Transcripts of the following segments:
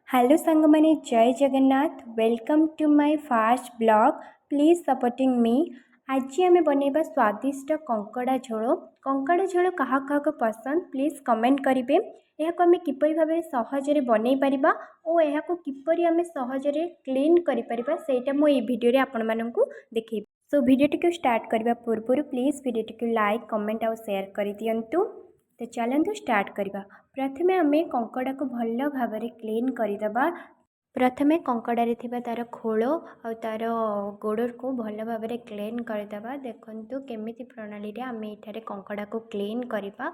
Hello सांगमाने Jai Jagannath welcome to my fast blog please supporting me आज आम बनइबा स्वादिष्ट कंकड़ा झोल क्या क्या पसंद प्लीज कमेंट करेंगे यह आम किपर भाव सहजरे बनई पारिबा और यह किपर आम सहजरे क्लीन करा मुझे भिडियो आपण मानक देखी सो भिडियो को स्टार्ट करने पूर्व प्लीज भिडियो को लाइक कमेंट और शेयर कर दिंतु। तो चलते स्टार्ट करवा। प्रथमे आम कंकड़ा को भल भाव क्लीन करदे। प्रथमे कंकड़े तार खोल और तार गोड़ को भल भाव क्लीन करदे। देखु केमी प्रणाली आम ये कंकड़ा को क्लीन करवा।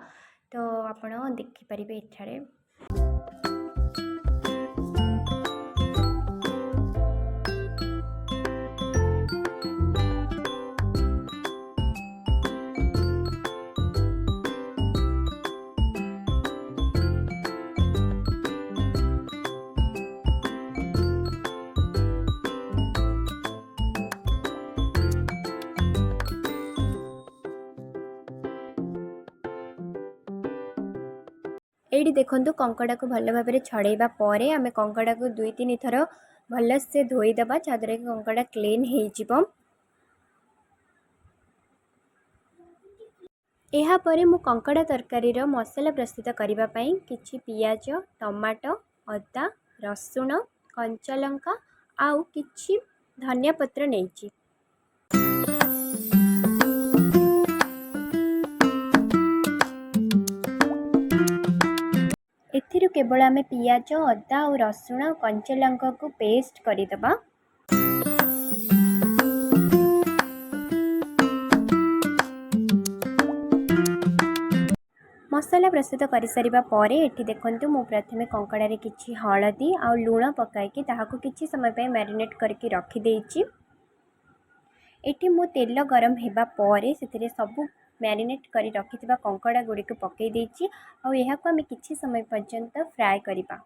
तो आपण देखिपारे एठारे ये देखु कंकड़ा को भल भाव छड़ेबा परे आम कंकड़ा को 2-3 थर भल से धोईदेबा जहाँद्वारा कि कंकड़ा क्लीन हो। यापर मु कंकड़ा तरकारी मसला प्रस्तुत करने किछि पियाज टमाटो अदा रसुण कंचा लंका आउ किछि धनिया पत्र नहीं। एथिरु केवल आम पियाज अदा और रसुण कंचा लंका को पेस्ट करदे। मसला प्रस्तुत कर सारिबा परे एठी देखंतु मु प्रथमे कंकड़ा रे किछि हळदी आ लूण पकाइकी ताहाको किछि समय पे मैरिनेट करके रखी देइछि। एठी मु तेल गरम हेबा परे सेथिरे सब मैरिनेट करी रखिथिबा कंकड़ा गुडी को पकई देइछि आ एहा को आमे किछि समय पर्यंत फ्राई करिबा।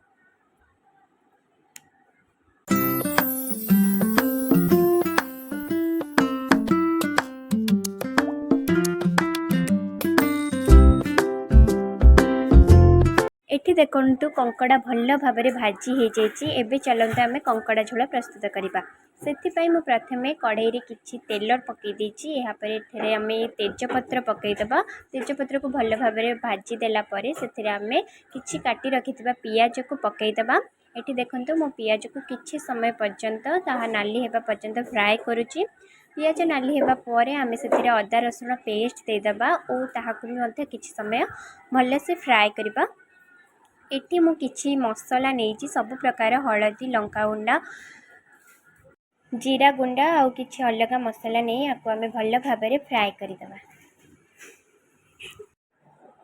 एठी देखंतु कंकड़ा भल भाव भाजी हो जाइए। एबे चलते आम कंकड़ा झोल प्रस्तुत करवा। से प्रथमे कढ़ई रे किछि तेल पकई देइछि। यापर एठरे आम तेजपत्र पकईदबा। तेजपत्र को भल भाव भाजी देला परे सेथिरे आम किछि काटी रखिथिबा पियाज को पकईदबा। एठी देखंतु मो पियाज को किछि समय पर्यंत ताहा नाली हेबा पर्यंत फ्राए करुछि। पियाज नाली हेबा परे आम सेथिरे अदा रसुण पेस्ट देदबा और ताहाको भी मध्य किछि समय भल से फ्राए करबा। एटी मु किछि मसला नहीं सब प्रकार हलदी लंका गुंडा जीरा गुंडा और किछि अलग मसला नहीं आपको आम भल भाव फ्राए करदे।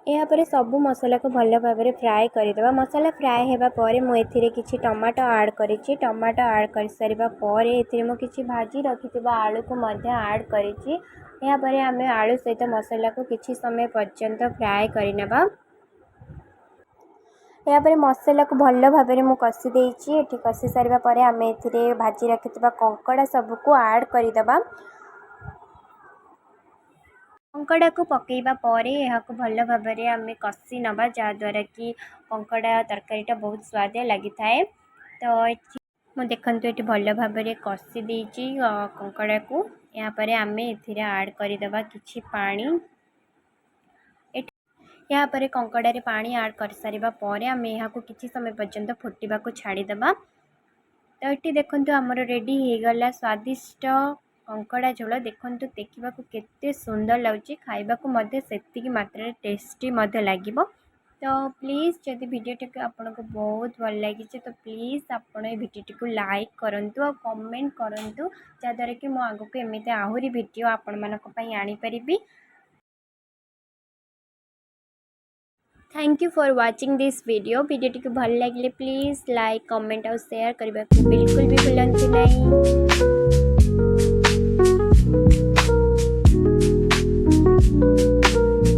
यापर सब मसला को भल भाव फ्राए करदे। मसला फ्राए हेबा परे मु एथिरे किछि टमाटो ऐड करिछि। टमाटो ऐड कर सारिबा परे एथिरे मु किछि भाजी रखिथिबा आलू को मध्य ऐड करिछि। यापर आम आलू सहित मसला को किछि समय पर्यंत फ्राए करनेबा। यापर मसला को भल भाव में कषि देइछि। एठी कषि सारिबा परे आम एथिरे भाजी रखिथिबा कंकड़ा सब को ऐड करदबा। कंकड़ा को पकईबा परे यह को भल भाव में आम कषि नबा जहाँद्वारा कि कंकड़ा तरकारीटा बहुत स्वाद लगी थाए। तो मु देखंतु एठी भल भाव में कषि देइछि कंकड़ा को। यापर आम एथिरे ऐड करदबा किछि पानी। यहाँ पर कंकड़ा रे पानी ऐड कर सारिबा परे आम यहाँ को किछि समय पर्यंत फुटिबा को छाड़ीदेबा। तो ये देखंतु आमर रेडी हो गला स्वादिष्ट कंकड़ा झोल। देखंतु देखा केते सुंदर लगुच खाइबा को मध्य सेतिकी मात्रा टेस्टी मध्य लागिबो। तो प्लीज़ जदि भिडियोटी को आपको बहुत भल लगी तो प्लीज़ आपण ये भिडियोटी को लाइक करंतु और कमेंट करंतु जहाँद्वारा कि मो आगको एमती आहरी भिडियो आपण मानक पई आनी परिबी। Thank you for watching this वीडियोटी को भल लगे प्लीज़ लाइक कमेंट और शेयर करने को बिल्कुल भी भूलंतु नहीं।